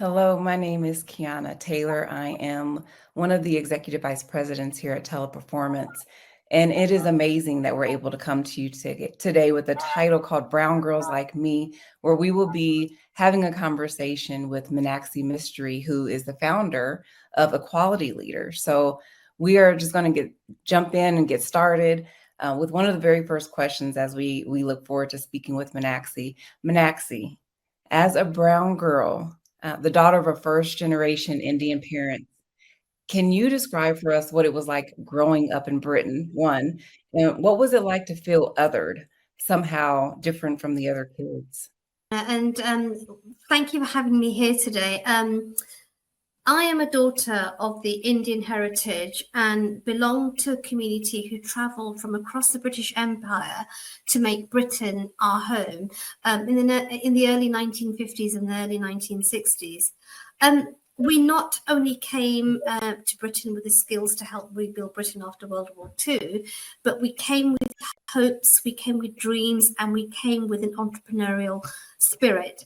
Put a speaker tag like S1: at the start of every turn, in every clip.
S1: Hello, my name is Kiana Taylor. I am one of the executive vice presidents here at Teleperformance. And it is amazing that we're able to come to you today with a title called Brown Girls Like Me, where we will be having a conversation with Minaxi Mystery, who is the founder of Equality Leader. So we are just going to jump in and get started with one of the very first questions as we look forward to speaking with Minaxi. Minaxi, as a brown girl, the daughter of a first-generation Indian parent, can you describe for us what it was like growing up in Britain, one, and what was it like to feel othered, somehow different from the other kids?
S2: And thank you for having me here today. I am a daughter of the Indian heritage and belong to a community who travelled from across the British Empire to make Britain our home in the early 1950s and the early 1960s. We not only came to Britain with the skills to help rebuild Britain after World War II, but we came with hopes, we came with dreams, and we came with an entrepreneurial spirit.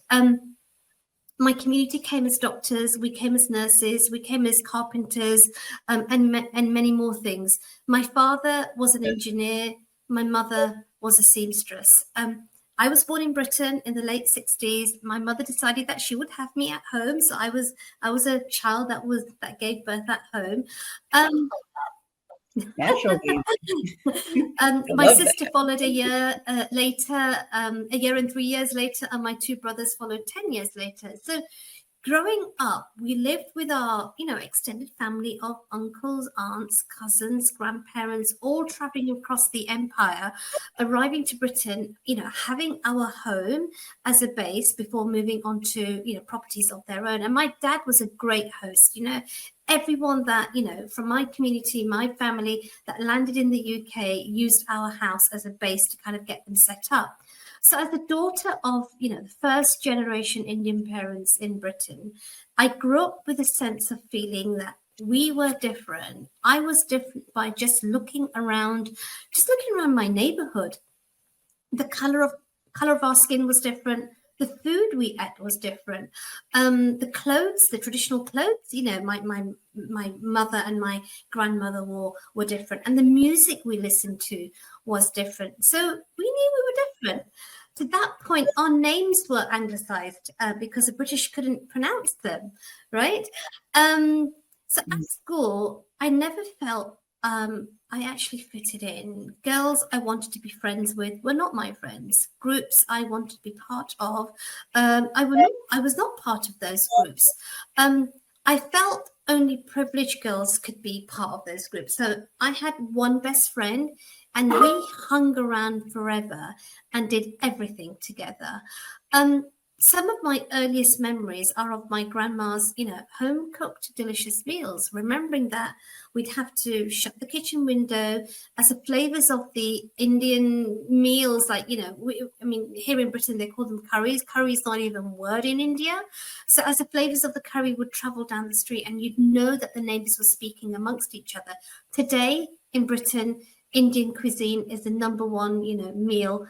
S2: My community came as doctors, we came as nurses, we came as carpenters, and many more things. My father was an engineer, my mother was a seamstress. I was born in Britain in the late 60s. My mother decided that she would have me at home, so I was a child that gave birth at home.
S1: Naturally.
S2: My sister followed a year later, a year and 3 years later, and my two brothers followed 10 years later. So growing up, we lived with our, extended family of uncles, aunts, cousins, grandparents, all traveling across the empire, arriving to Britain, having our home as a base before moving on to, properties of their own. And my dad was a great host, everyone that, from my community, my family that landed in the UK used our house as a base to kind of get them set up. So as a daughter of, the first generation Indian parents in Britain, I grew up with a sense of feeling that we were different. I was different by just looking around my neighborhood. The color of our skin was different. The food we ate was different. The clothes, the traditional clothes, my mother and my grandmother were different. And the music we listened to was different. So we knew we were different. To that point, our names were anglicized because the British couldn't pronounce them, right? So at school, I never felt I actually fitted in. Girls I wanted to be friends with were not my friends. Groups I wanted to be part of, I was not part of those groups. I felt only privileged girls could be part of those groups. So I had one best friend and we hung around forever and did everything together. Some of my earliest memories are of my grandma's, home-cooked delicious meals, remembering that we'd have to shut the kitchen window as the flavors of the Indian meals, like, here in Britain, they call them curries. Curry is not even a word in India. So as the flavors of the curry would travel down the street and you'd know that the neighbors were speaking amongst each other. Today in Britain, Indian cuisine is the number one, meal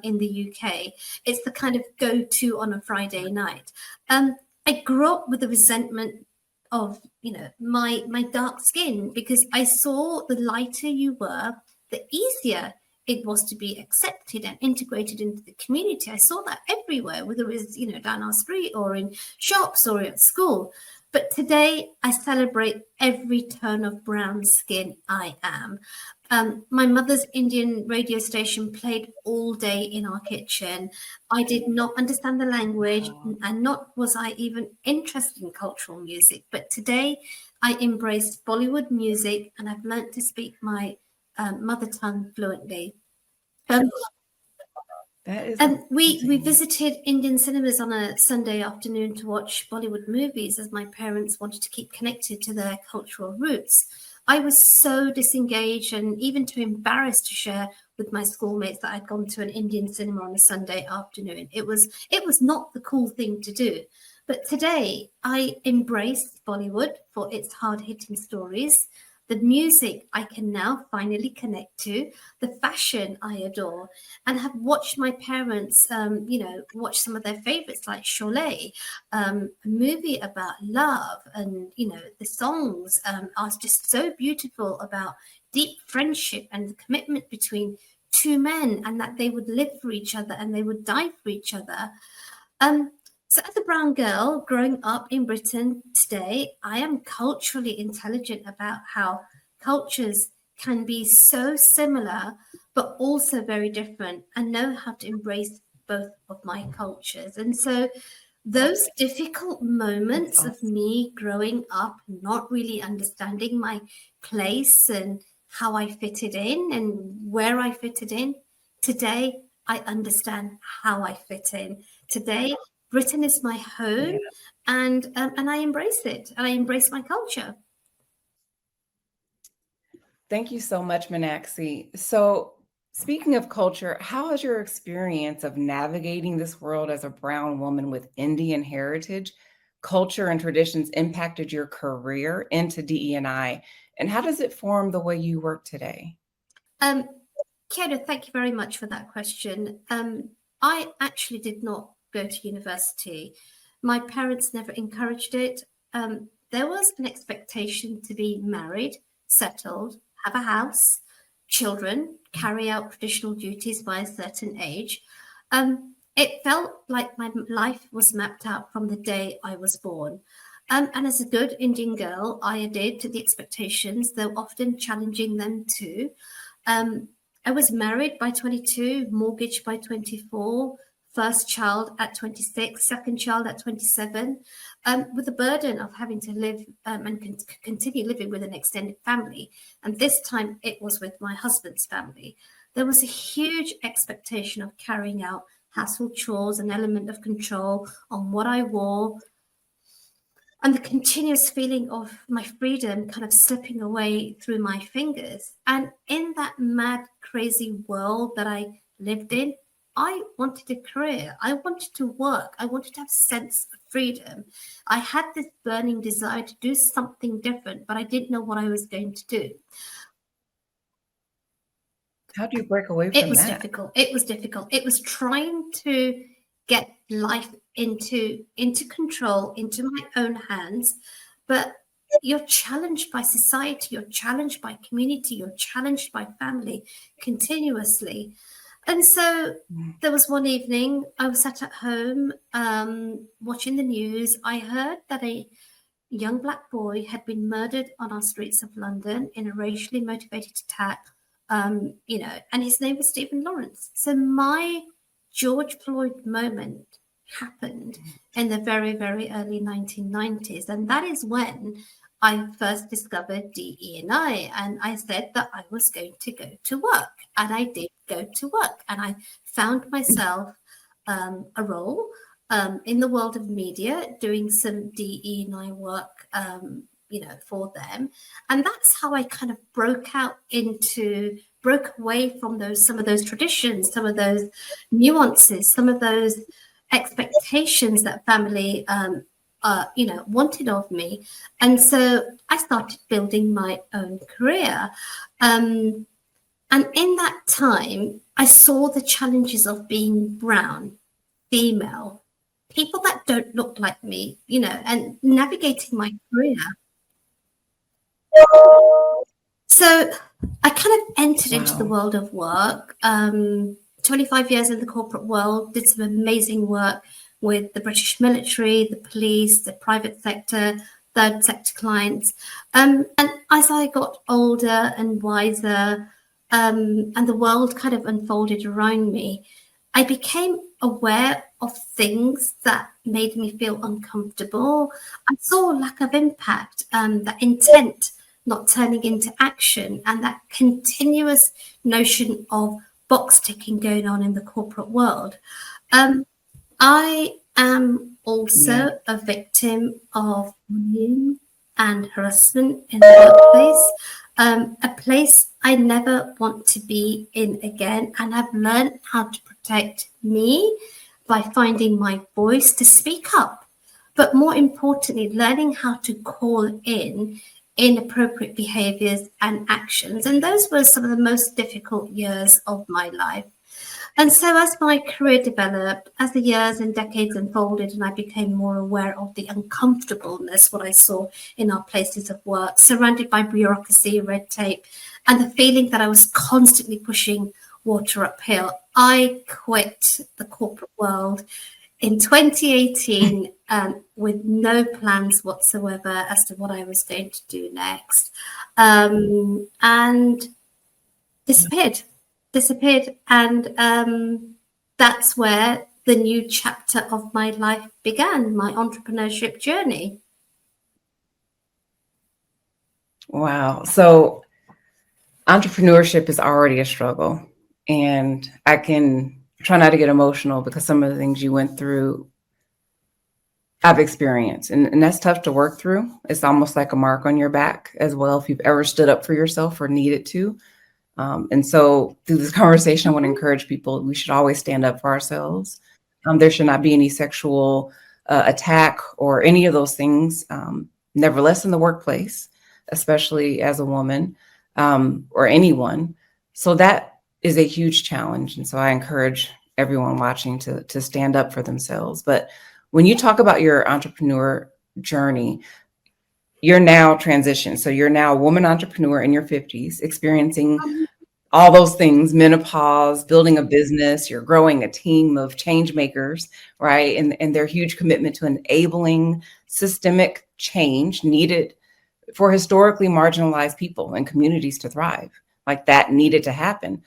S2: in the UK. It's the kind of go-to on a Friday night. I grew up with the resentment of, my dark skin because I saw the lighter you were, the easier it was to be accepted and integrated into the community. I saw that everywhere, whether it was, down our street or in shops or at school. But today I celebrate every tone of brown skin I am. My mother's Indian radio station played all day in our kitchen. I did not understand the language and not was I even interested in cultural music. But today I embraced Bollywood music and I've learnt to speak my mother tongue fluently. We visited Indian cinemas on a Sunday afternoon to watch Bollywood movies as my parents wanted to keep connected to their cultural roots. I was so disengaged and even too embarrassed to share with my schoolmates that I'd gone to an Indian cinema on a Sunday afternoon. It was not the cool thing to do. But today I embrace Bollywood for its hard-hitting stories. the music I can now finally connect to, the fashion I adore, and have watched my parents, watch some of their favorites like Cholet, a movie about love, and the songs are just so beautiful about deep friendship and the commitment between two men, and that they would live for each other and they would die for each other. So as a brown girl growing up in Britain today, I am culturally intelligent about how cultures can be so similar, but also very different, and know how to embrace both of my cultures. And so those difficult moments of me growing up, not really understanding my place and how I fitted in and where I fitted in, today I understand how I fit in. Today, Britain is my home, and I embrace it, and I embrace my culture.
S1: Thank you so much, Minaxi. So, speaking of culture, how has your experience of navigating this world as a brown woman with Indian heritage, culture, and traditions impacted your career into DE&I? And how does it form the way you work today?
S2: Kiera, thank you very much for that question. I actually did not go to university. My parents never encouraged it. There was an expectation to be married, settled, have a house, children, carry out traditional duties by a certain age. It felt like my life was mapped out from the day I was born. And as a good Indian girl, I adhered to the expectations, though often challenging them too. I was married by 22, mortgaged by 24, first child at 26, second child at 27, with the burden of having to live and continue living with an extended family. And this time it was with my husband's family. There was a huge expectation of carrying out household chores, an element of control on what I wore, and the continuous feeling of my freedom kind of slipping away through my fingers. And in that mad, crazy world that I lived in, I wanted a career. I wanted to work. I wanted to have a sense of freedom. I had this burning desire to do something different, but I didn't know what I was going to do.
S1: How do you break away from that?
S2: It was difficult. It was difficult. It was trying to get life into control, into my own hands. But you're challenged by society, you're challenged by community, you're challenged by family continuously. And so there was one evening I was sat at home watching the news. I heard that a young black boy had been murdered on our streets of London in a racially motivated attack, and his name was Stephen Lawrence. So my George Floyd moment happened in the very, very early 1990s. And that is when I first discovered DE&I. And I said that I was going to go to work. And I did go to work. And I found myself a role in the world of media, doing some DE&I work, for them. And that's how I kind of broke away from some of those traditions, some of those nuances, some of those expectations that family, wanted of me. And so I started building my own career. And in that time, I saw the challenges of being brown, female, people that don't look like me, and navigating my career. So I kind of entered into the world of work. 25 years in the corporate world, did some amazing work with the British military, the police, the private sector, third sector clients. And as I got older and wiser, and the world kind of unfolded around me, I became aware of things that made me feel uncomfortable. I saw a lack of impact, that intent not turning into action, and that continuous notion of box ticking going on in the corporate world. I am also a victim of bullying and harassment in the workplace, a place I never want to be in again, and I've learned how to protect me by finding my voice to speak up, but more importantly, learning how to call in inappropriate behaviors and actions. And those were some of the most difficult years of my life. And so as my career developed, as the years and decades unfolded, and I became more aware of the uncomfortableness, what I saw in our places of work, surrounded by bureaucracy, red tape, and the feeling that I was constantly pushing water uphill, I quit the corporate world in 2018 with no plans whatsoever as to what I was going to do next, and disappeared. And that's where the new chapter of my life began, my entrepreneurship journey.
S1: Wow. So entrepreneurship is already a struggle. And I can try not to get emotional because some of the things you went through, I've experienced. And that's tough to work through. It's almost like a mark on your back as well, if you've ever stood up for yourself or needed to. And so through this conversation, I want to encourage people, we should always stand up for ourselves. There should not be any sexual attack or any of those things, nevertheless in the workplace, especially as a woman or anyone. So that is a huge challenge. And so I encourage everyone watching to stand up for themselves. But when you talk about your entrepreneur journey, you're now transitioned. So you're now a woman entrepreneur in your 50s, experiencing all those things, menopause, building a business, you're growing a team of change makers, right? And their huge commitment to enabling systemic change needed for historically marginalized people and communities to thrive. Like that needed to happen.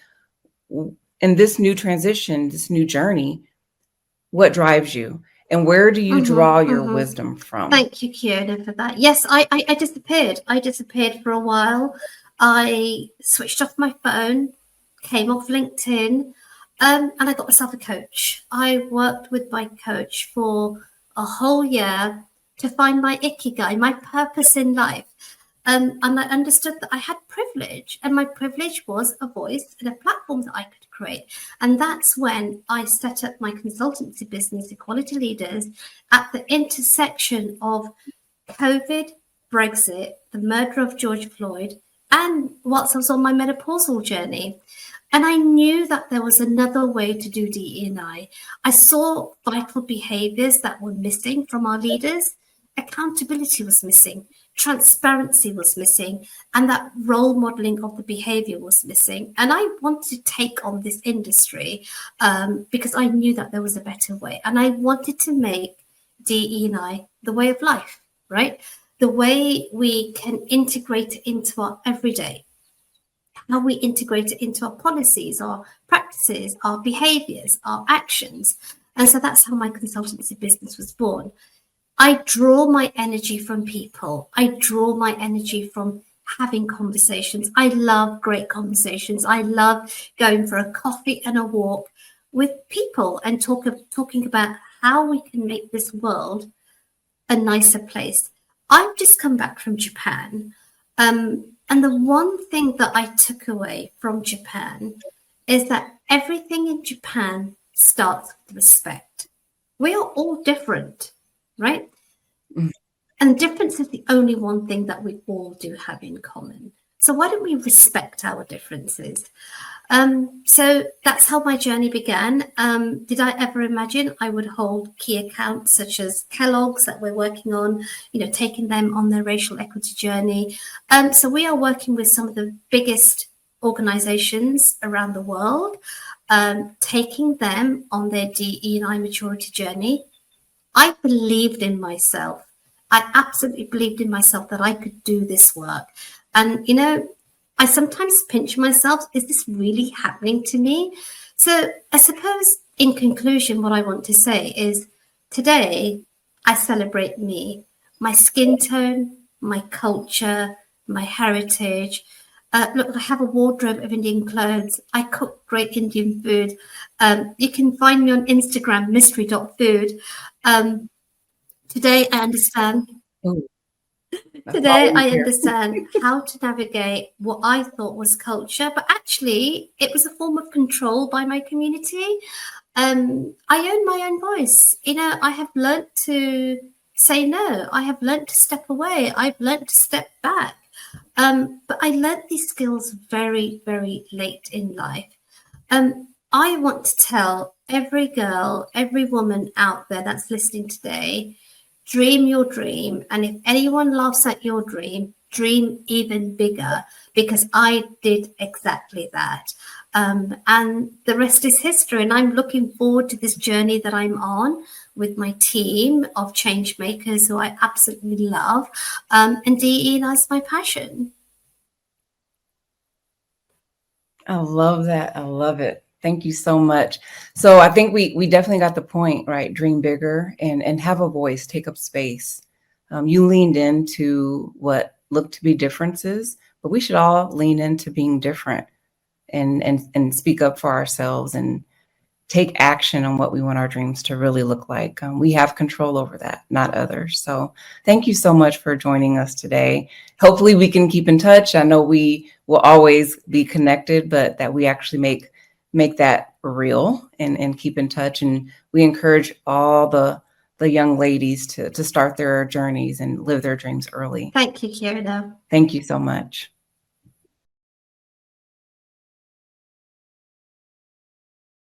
S1: In this new transition, this new journey, what drives you? And where do you draw your wisdom from?
S2: Thank you, Kiona, for that. Yes, I disappeared. I disappeared for a while. I switched off my phone, came off LinkedIn, and I got myself a coach. I worked with my coach for a whole year to find my ikigai, my purpose in life. And I understood that I had privilege, and my privilege was a voice and a platform that I could create. And that's when I set up my consultancy business, Equality Leaders, at the intersection of COVID, Brexit, the murder of George Floyd, and whilst I was on my menopausal journey. And I knew that there was another way to do DE&I. I saw vital behaviors that were missing from our leaders. Accountability was missing. Transparency was missing, and that role modeling of the behavior was missing. And I wanted to take on this industry because I knew that there was a better way. And I wanted to make DE&I the way of life, right? The way we can integrate it into our everyday, how we integrate it into our policies, our practices, our behaviors, our actions. And so that's how my consultancy business was born. I draw my energy from people. I draw my energy from having conversations. I love great conversations. I love going for a coffee and a walk with people and talking about how we can make this world a nicer place. I've just come back from Japan. And the one thing that I took away from Japan is that everything in Japan starts with respect. We are all different, right? And difference is the only one thing that we all do have in common. So why don't we respect our differences? So that's how my journey began. Did I ever imagine I would hold key accounts such as Kellogg's that we're working on, taking them on their racial equity journey? So we are working with some of the biggest organizations around the world, taking them on their DE&I maturity journey. I believed in myself. I absolutely believed in myself that I could do this work. And, I sometimes pinch myself, is this really happening to me? So I suppose in conclusion, what I want to say is today I celebrate me, my skin tone, my culture, my heritage. Look, I have a wardrobe of Indian clothes. I cook great Indian food. You can find me on Instagram, mystery.food. Today I understand.
S1: Ooh,
S2: Today, I understand how to navigate what I thought was culture, but actually, it was a form of control by my community. I own my own voice. I have learnt to say no. I have learnt to step away. I've learnt to step back. But I learned these skills very, very late in life. I want to tell every girl, every woman out there that's listening today, dream your dream. And if anyone laughs at your dream, dream even bigger, because I did exactly that. And the rest is history. And I'm looking forward to this journey that I'm on with my team of change makers who I absolutely love. And DE, that's my passion.
S1: I love that. I love it. Thank you so much. So I think we definitely got the point, right? Dream bigger and have a voice, take up space. You leaned into what looked to be differences, but we should all lean into being different and speak up for ourselves and take action on what we want our dreams to really look like. We have control over that, not others. So thank you so much for joining us today. Hopefully we can keep in touch. I know we will always be connected, but that we actually make that real and keep in touch. And we encourage all the young ladies to start their journeys and live their dreams early.
S2: Thank you, Kira.
S1: Thank you so much.